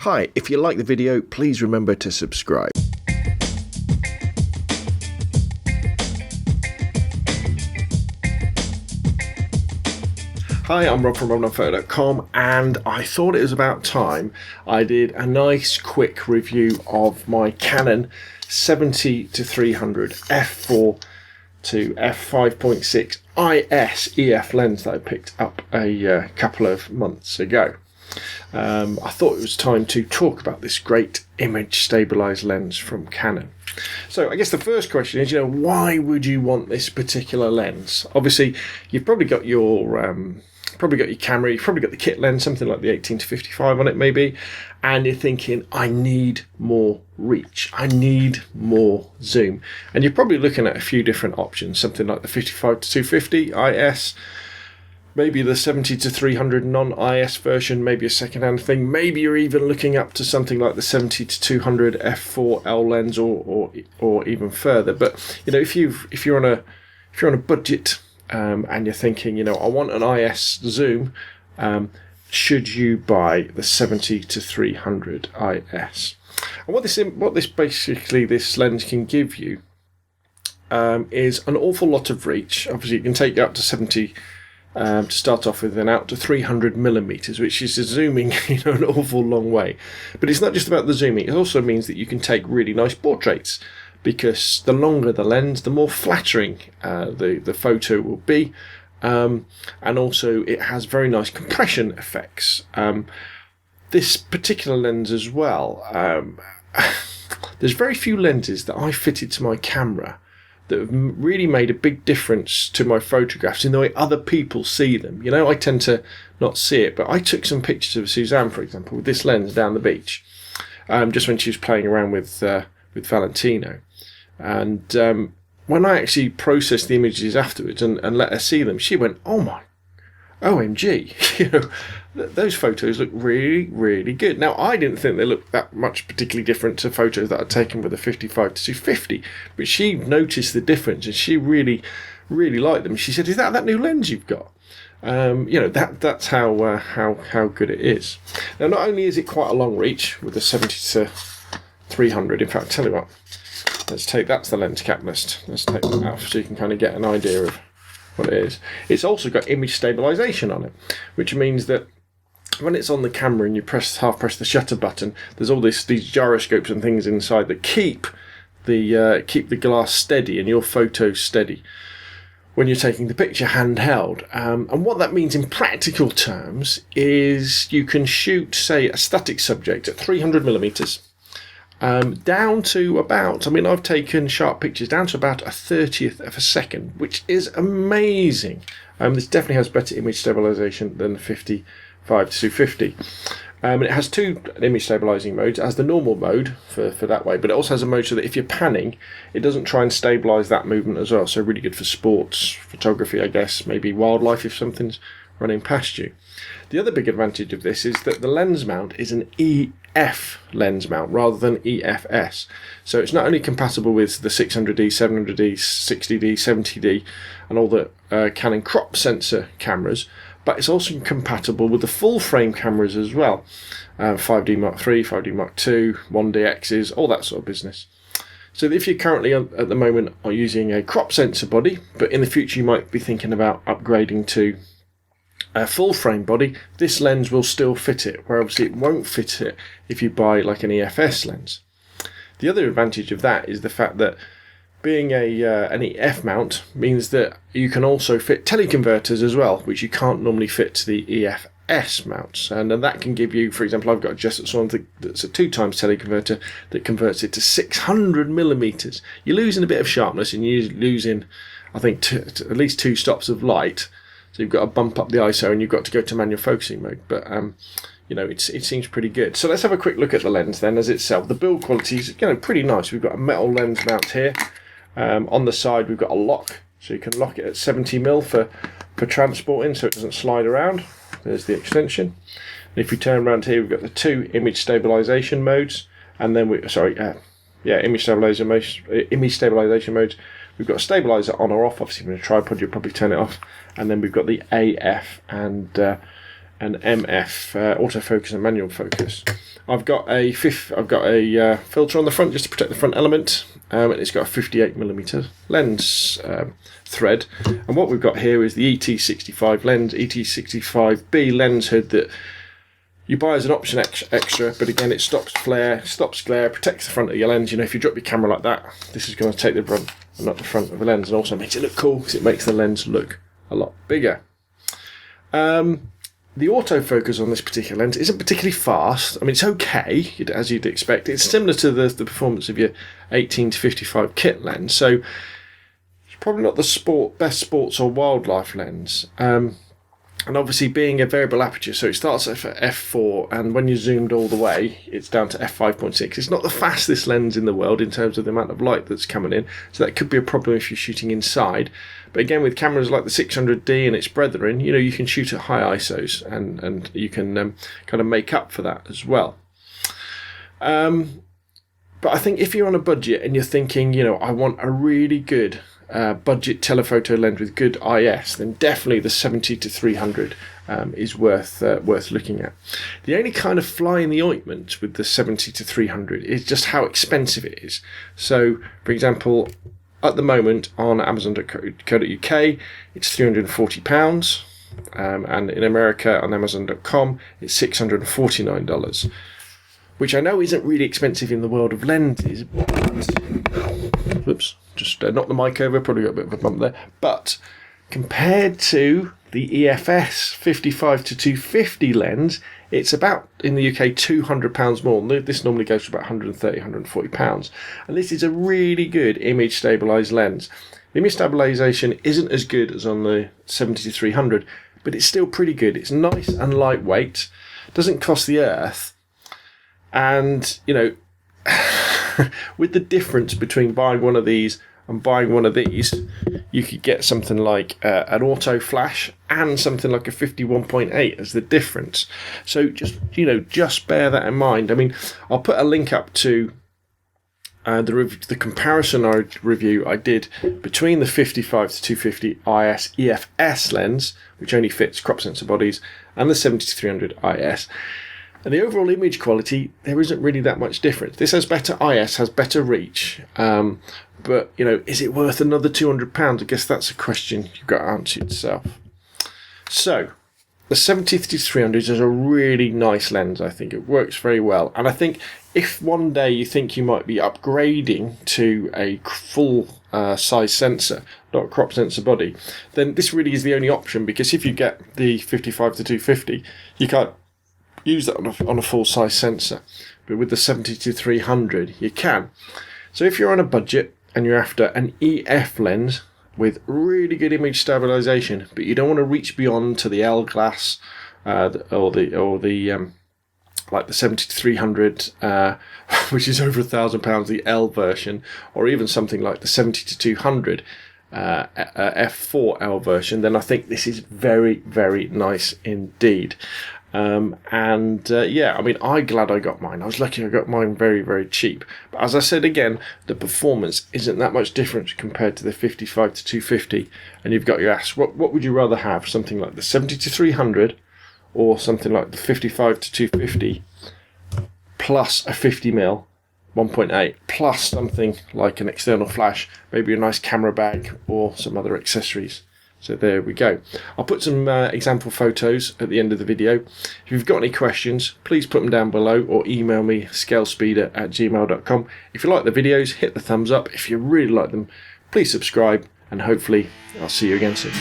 Hi, if you like the video, please remember to subscribe. Hi, I'm Rob from RobNoPhoto.com, and I thought it was about time I did a nice quick review of my Canon 70-300 f4 to f5.6 IS EF lens that I picked up a couple of months ago. I thought it was time to talk about this great image stabilized lens from Canon. So I guess the first question is, why would you want this particular lens? Obviously, you've probably got your camera, you've probably got the kit lens, something like the 18-55 on it maybe, and you're thinking, I need more reach, I need more zoom, and you're probably looking at a few different options, something like the 55-250 IS, maybe the 70-300 non-IS version, maybe a second-hand thing. Maybe you're even looking up to something like the 70-200 f4L lens, or even further. But if you're on a budget and you're thinking, I want an IS zoom, should you buy the 70-300 IS? And what this lens can give you is an awful lot of reach. Obviously, it can take you up to 70. To start off with, then out to 300 millimeters, which is zooming an awful long way. But it's not just about the zooming, it also means that you can take really nice portraits, because the longer the lens, the more flattering the photo will be, and also it has very nice compression effects. This particular lens as well, there's very few lenses that I fitted to my camera that have really made a big difference to my photographs in the way other people see them. I tend to not see it, but I took some pictures of Suzanne, for example, with this lens down the beach, just when she was playing around with Valentino. And when I actually processed the images afterwards and let her see them, she went, "Oh my, OMG, those photos look really, really good." Now, I didn't think they looked that much particularly different to photos that I'd taken with a 55-250, but she noticed the difference and she really, really liked them. She said, "Is that new lens you've got?" That's how good it is. Now, not only is it quite a long reach with the 70-300, in fact, tell you what, that's the lens cap list. Let's take that off so you can kind of get an idea of what it is. It's also got image stabilization on it, which means that when it's on the camera and you half press the shutter button, there's all these gyroscopes and things inside that keep the glass steady and your photo steady when you're taking the picture handheld. And what that means in practical terms is you can shoot, say, a static subject at 300 millimeters. Down to about, I've taken sharp pictures down to about a 30th of a second, which is amazing. This definitely has better image stabilization than the 55-250. It has two image stabilizing modes. It has the normal mode for that way, but it also has a mode so that if you're panning, it doesn't try and stabilize that movement as well. So really good for sports, photography, I guess, maybe wildlife if something's running past you. The other big advantage of this is that the lens mount is an EF lens mount rather than EFS. So it's not only compatible with the 600D, 700D, 60D, 70D and all the Canon crop sensor cameras, but it's also compatible with the full frame cameras as well. 5D Mark III, 5D Mark II, 1DXs, all that sort of business. So if you're currently at the moment are using a crop sensor body, but in the future you might be thinking about upgrading to a full frame body, this lens will still fit it, where obviously it won't fit it if you buy like an EFS lens. The other advantage of that is the fact that being an EF mount means that you can also fit teleconverters as well, which you can't normally fit to the EFS mounts. And that can give you, for example, I've got just something that's a 2x teleconverter that converts it to 600 millimeters. You're losing a bit of sharpness and you're losing, I think, at least 2 stops of light. So you've got to bump up the ISO and you've got to go to manual focusing mode. But, it seems pretty good. So let's have a quick look at the lens then as itself. The build quality is pretty nice. We've got a metal lens mount here. On the side we've got a lock. So you can lock it at 70mm for transporting so it doesn't slide around. There's the extension. And if we turn around here, we've got the 2 image stabilization modes. And then image stabilization modes. We've got a stabilizer on or off. Obviously, with a tripod, you'll probably turn it off. And then we've got the AF and and MF, autofocus and manual focus. I've got a filter on the front just to protect the front element, and it's got a 58mm lens thread. And what we've got here is the ET65 lens, ET65B lens hood that you buy as an option extra, but again it stops glare, protects the front of your lens. You know, if you drop your camera like that, this is going to take the front and not the front of the lens, and also makes it look cool because it makes the lens look a lot bigger. The autofocus on this particular lens isn't particularly fast. I mean, it's okay, as you'd expect. It's similar to the performance of your 18 to 55 kit lens, so it's probably not the best sports or wildlife lens. And obviously being a variable aperture, so it starts at f4, and when you're zoomed all the way, it's down to f5.6. It's not the fastest lens in the world in terms of the amount of light that's coming in, so that could be a problem if you're shooting inside. But again, with cameras like the 600D and its brethren, you know, you can shoot at high ISOs, and you can kind of make up for that as well. But I think if you're on a budget and you're thinking, you know, I want a really good budget telephoto lens with good IS, then definitely the 70 to 300 is worth looking at. The only kind of fly in the ointment with the 70 to 300 is just how expensive it is. So, for example, at the moment on Amazon.co.uk, it's £340, and in America on Amazon.com, it's $649. Which I know isn't really expensive in the world of lenses, but whoops, just knocked the mic over, probably got a bit of a bump there. But compared to the EFS 55 to 250 lens, it's about, in the UK, £200 more. This normally goes for about £130, £140. And this is a really good image stabilised lens. The image stabilisation isn't as good as on the 70 to 300, but it's still pretty good. It's nice and lightweight, doesn't cost the earth. And, you know, with the difference between buying one of these and buying one of these, you could get something like an auto flash and something like a 51.8 as the difference. So just bear that in mind. I mean, I'll put a link up to the comparison review I did between the 55 to 250 IS EFS lens, which only fits crop sensor bodies, and the 70 to 300 IS. And the overall image quality, there isn't really that much difference. This has better IS, has better reach, but, you know, is it worth another £200? I guess that's a question you've got to answer yourself. So, the 70 to 300 is a really nice lens, I think. It works very well. And I think if one day you think you might be upgrading to a full size sensor, not a crop sensor body, then this really is the only option, because if you get the 55 to 250, you can't use that on a full-size sensor, but with the 70 to 300 you can. So if you're on a budget and you're after an EF lens with really good image stabilization, but you don't want to reach beyond to the L glass or the like the 70 to 300, which is over £1,000, the L version, or even something like the 70 to 200 F4L version, then I think this is very, very nice indeed. Yeah, I mean, I'm glad I got mine. I was lucky I got mine very, very cheap. But as I said again, the performance isn't that much different compared to the 55 to 250. And you've got your ass. What would you rather have? Something like the 70 to 300 or something like the 55 to 250 plus a 50mm 1.8 plus something like an external flash, maybe a nice camera bag or some other accessories. So there we go. I'll put some example photos at the end of the video. If you've got any questions, please put them down below or email me scalespeeder@gmail.com. If you like the videos, hit the thumbs up. If you really like them, please subscribe, and hopefully I'll see you again soon.